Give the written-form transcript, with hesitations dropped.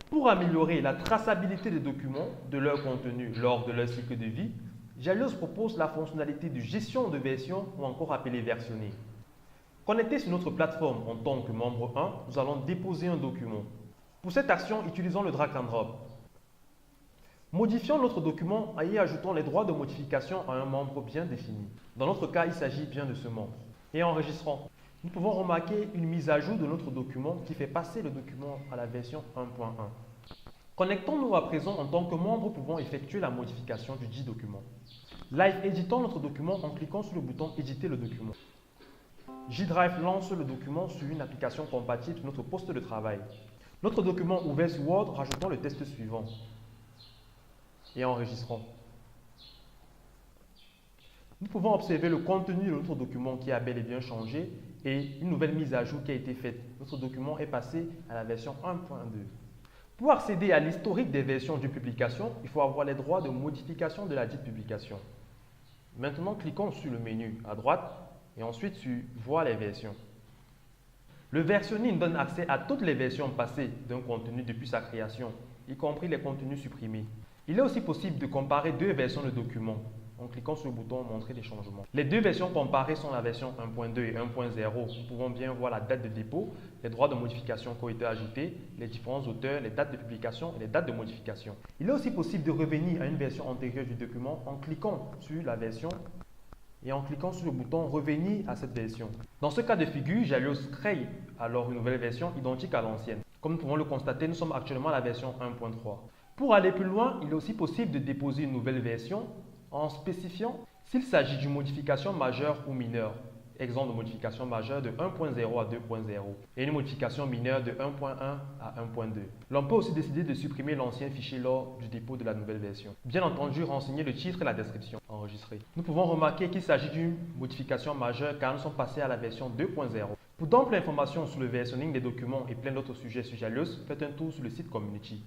Pour améliorer la traçabilité des documents, de leur contenu lors de leur cycle de vie, Jalios propose la fonctionnalité de gestion de version ou encore appelée versionner. Connecté sur notre plateforme en tant que membre 1, nous allons déposer un document. Pour cette action, utilisons le drag and drop. Modifions notre document et y ajoutons les droits de modification à un membre bien défini. Dans notre cas, il s'agit bien de ce membre. Et enregistrons. Nous pouvons remarquer une mise à jour de notre document qui fait passer le document à la version 1.1. Connectons-nous à présent en tant que membre pouvant effectuer la modification du dit document. Live éditons notre document en cliquant sur le bouton Éditer le document. G-Drive lance le document sur une application compatible sur notre poste de travail. Notre document ouvert sur Word, rajoutons le test suivant et enregistrons. Nous pouvons observer le contenu de notre document qui a bel et bien changé et une nouvelle mise à jour qui a été faite. Notre document est passé à la version 1.2. Pour accéder à l'historique des versions d'une publication, il faut avoir les droits de modification de la dite publication. Maintenant, cliquons sur le menu à droite et ensuite sur Voir les versions. Le versionning donne accès à toutes les versions passées d'un contenu depuis sa création, y compris les contenus supprimés. Il est aussi possible de comparer deux versions de documents en cliquant sur le bouton Montrer les changements. Les deux versions comparées sont la version 1.2 et 1.0. Nous pouvons bien voir la date de dépôt, les droits de modification qui ont été ajoutés, les différents auteurs, les dates de publication et les dates de modification. Il est aussi possible de revenir à une version antérieure du document en cliquant sur la version et en cliquant sur le bouton Revenir à cette version. Dans ce cas de figure, Jalios crée alors une nouvelle version identique à l'ancienne. Comme nous pouvons le constater, nous sommes actuellement à la version 1.3. Pour aller plus loin, il est aussi possible de déposer une nouvelle version en spécifiant s'il s'agit d'une modification majeure ou mineure. Exemple de modification majeure de 1.0 à 2.0 et une modification mineure de 1.1 à 1.2. L'on peut aussi décider de supprimer l'ancien fichier lors du dépôt de la nouvelle version. Bien entendu, renseigner le titre et la description. Enregistrer. Nous pouvons remarquer qu'il s'agit d'une modification majeure car nous sommes passés à la version 2.0. Pour d'amples informations sur le versionning des documents et plein d'autres sujets sur Jalios, faites un tour sur le site Community.